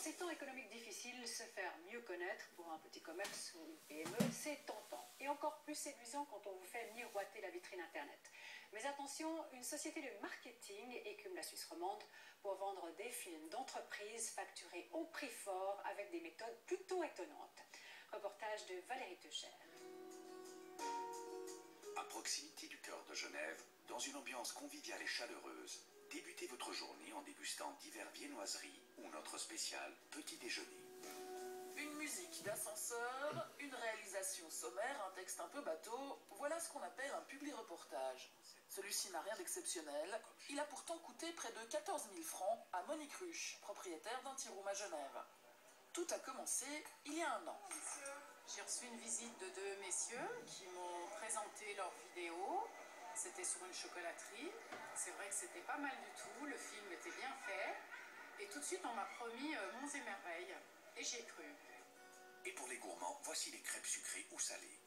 ces temps économiques difficiles, se faire mieux connaître pour un petit commerce ou une PME, c'est tentant. Et encore plus séduisant quand on vous fait miroiter la vitrine Internet. Mais attention, une société de marketing écume la Suisse romande pour vendre des films d'entreprise facturés au prix fort avec des méthodes plutôt étonnantes. Reportage de Valérie Teuchère. À proximité du cœur de Genève, dans une ambiance conviviale et chaleureuse, débutez votre journée en dégustant divers viennoiseries ou notre spécial petit déjeuner. Une musique d'ascenseur, une réalisation sommaire, un texte un peu bateau, voilà ce qu'on appelle un publi-reportage. Celui-ci n'a rien d'exceptionnel, il a pourtant coûté près de 14 000 francs à Monique Ruche, propriétaire d'un tea room à Genève. Tout a commencé il y a un an. J'ai reçu une visite de deux messieurs qui m'ont présenté leur vidéo. C'était sur une chocolaterie. C'est vrai que c'était pas mal du tout. Le film était bien fait. Et tout de suite, on m'a promis monts et merveilles. Et j'y ai cru. Et pour les gourmands, voici les crêpes sucrées ou salées.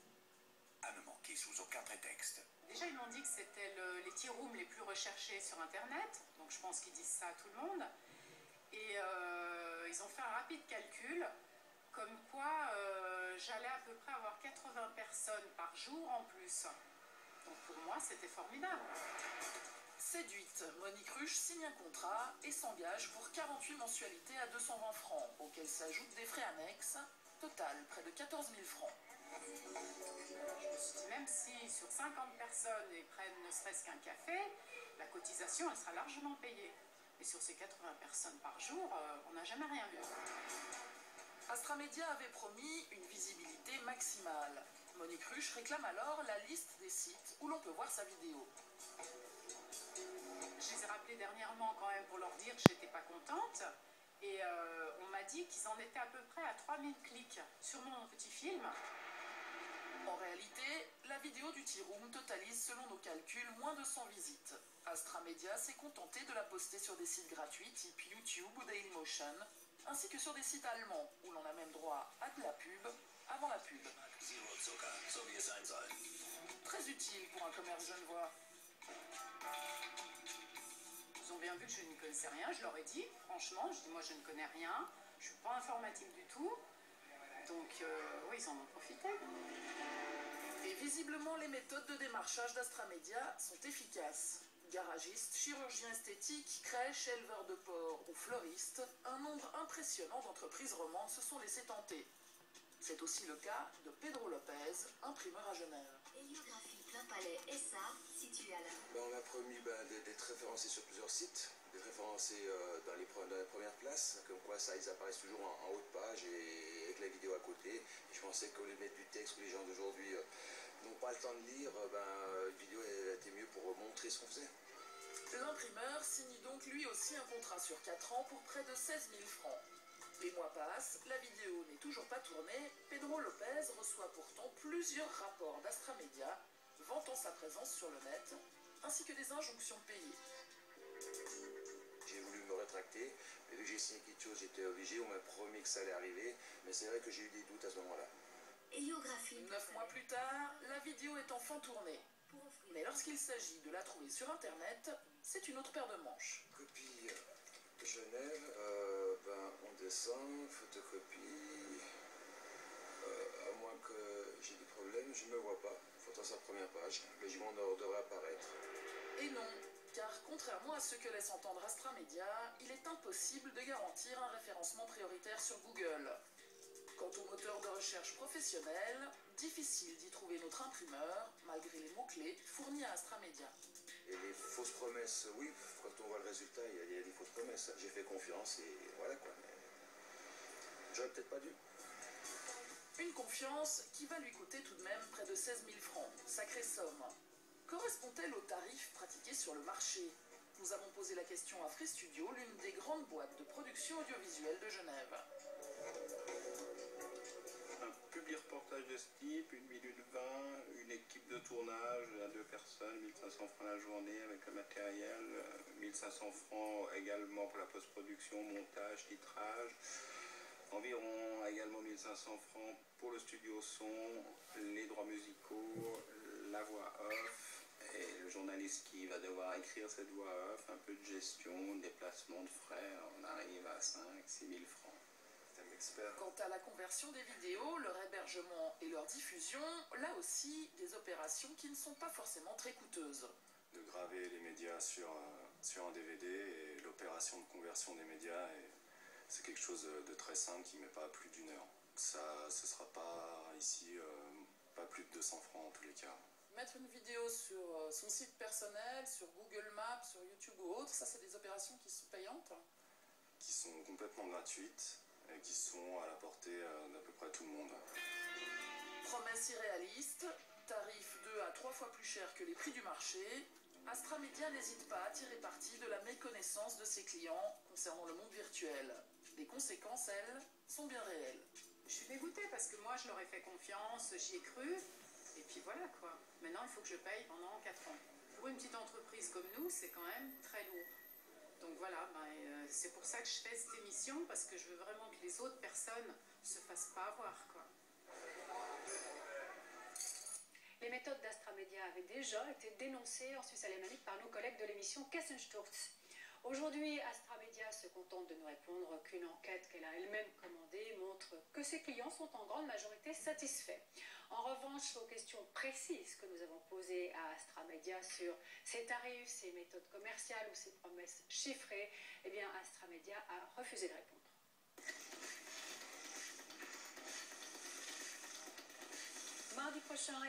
À ne manquer sous aucun prétexte. Déjà, ils m'ont dit que c'était les tea rooms les plus recherchés sur Internet. Donc je pense qu'ils disent ça à tout le monde. Et ils ont fait un rapide calcul. Comme quoi, j'allais à peu près avoir 80 personnes par jour en plus. Donc pour moi, c'était formidable. Séduite, Monique Ruche signe un contrat et s'engage pour 48 mensualités à 220 francs, auxquels s'ajoutent des frais annexes. Total, près de 14 000 francs. Je me suis dit, même si sur 50 personnes ils prennent ne serait-ce qu'un café, la cotisation, elle sera largement payée. Et sur ces 80 personnes par jour, on n'a jamais rien vu. Astra Media avait promis une visibilité maximale. Monique Ruche réclame alors la liste des sites où l'on peut voir sa vidéo. Je les ai rappelés dernièrement quand même pour leur dire que j'étais pas contente. Et on m'a dit qu'ils en étaient à peu près à 3000 clics sur mon petit film. En réalité, la vidéo du Tea Room totalise selon nos calculs moins de 100 visites. Astra Media s'est contenté de la poster sur des sites gratuits type YouTube ou Dailymotion, ainsi que sur des sites allemands où l'on a même droit à de la pub avant la pub. Très utile pour un commerce genevois. Ils ont bien vu que je n'y connaissais rien, je leur ai dit, franchement, je dis moi je ne connais rien, je ne suis pas informatique du tout. Donc oui, ils en ont profité. Et visiblement, les méthodes de démarchage d'Astra Media sont efficaces. Garagistes, chirurgiens esthétiques, crèches, éleveurs de porcs ou fleuristes, un nombre impressionnant d'entreprises romandes se sont laissées tenter. C'est aussi le cas de Pedro Lopez, imprimeur à Genève. Héliographie Plein Palais SA, situé à la... On m'a promis d'être référencé sur plusieurs sites, d'être référencé dans les premières places, comme quoi ça, ils apparaissent toujours en haut de page et avec la vidéo à côté. Et je pensais qu'au lieu de mettre du texte que les gens d'aujourd'hui n'ont pas le temps de lire, une vidéo était mieux pour montrer ce qu'on faisait. L'imprimeur signe donc lui aussi un contrat sur 4 ans pour près de 16 000 francs. Les mois passent, la vidéo n'est toujours pas tournée, Pedro Lopez reçoit pourtant plusieurs rapports d'Astra Media vantant sa présence sur le net, ainsi que des injonctions de payer. J'ai voulu me rétracter, mais vu que j'ai signé quelque chose, j'étais obligé, on m'a promis que ça allait arriver, mais c'est vrai que j'ai eu des doutes à ce moment-là. Héliographie. 9 mois plus tard, la vidéo est enfin tournée. Mais lorsqu'il s'agit de la trouver sur Internet, c'est une autre paire de manches. Copie Genève, on descend, photocopie, à moins que j'ai des problèmes, je ne me vois pas. Photo sa première page, le jugement devrait apparaître. Et non, car contrairement à ce que laisse entendre Astra Media, il est impossible de garantir un référencement prioritaire sur Google. Quant au moteur de recherche professionnel, difficile d'y trouver notre imprimeur, malgré les mots-clés fournis à Astra Media. Et les fausses promesses, oui, quand on voit le résultat, il y a des fausses promesses. J'ai fait confiance et voilà quoi. Mais j'aurais peut-être pas dû. Une confiance qui va lui coûter tout de même près de 16 000 francs. Sacrée somme. Correspond-elle aux tarifs pratiqués sur le marché? Nous avons posé la question à Free Studio, l'une des grandes boîtes de production audiovisuelle de Genève. Un publi-reportage de ce type, 1 minute 20, une équipe de tournage à 2 personnes, 1500 francs la journée avec le matériel, 1500 francs également pour la post-production, montage, titrage, environ également 1500 francs pour le studio son, les droits musicaux, la voix off, et le journaliste qui va devoir écrire cette voix off, un peu de gestion, déplacement de frais, on arrive à 5 000 à 6 000 francs. même expert. Quant à la conversion des vidéos, leur hébergement et leur diffusion, là aussi, des opérations qui ne sont pas forcément très coûteuses. De graver les médias sur un DVD et l'opération de conversion des médias, c'est quelque chose de très simple qui ne met pas plus d'1 heure. Ce ne sera pas ici, pas plus de 200 francs en tous les cas. Mettre une vidéo sur son site personnel, sur Google Maps, sur YouTube ou autre, ça c'est des opérations qui sont payantes. Qui sont complètement gratuites et qui sont à la portée d'à peu près tout le monde. Promesse irréaliste, tarif 2 à 3 fois plus cher que les prix du marché, Astra Media n'hésite pas à tirer parti de la méconnaissance de ses clients concernant le monde virtuel. Les conséquences, elles, sont bien réelles. Je suis dégoûtée parce que moi je leur ai fait confiance, j'y ai cru, et puis voilà quoi. Maintenant il faut que je paye pendant 4 ans. Pour une petite entreprise comme nous, c'est quand même très lourd. Donc voilà, c'est pour ça que je fais cette émission, parce que je veux vraiment que les autres personnes ne se fassent pas avoir, quoi. Les méthodes d'Astra Media avaient déjà été dénoncées en Suisse alémanique par nos collègues de l'émission Kassensturz. Aujourd'hui, Astra Media se contente de nous répondre qu'une enquête qu'elle a elle-même commandée montre que ses clients sont en grande majorité satisfaits. En revanche, aux questions précises que nous avons posées à Astra Media sur ses tarifs, ses méthodes commerciales ou ses promesses chiffrées, eh bien Astra Media a refusé de répondre. Mardi prochain.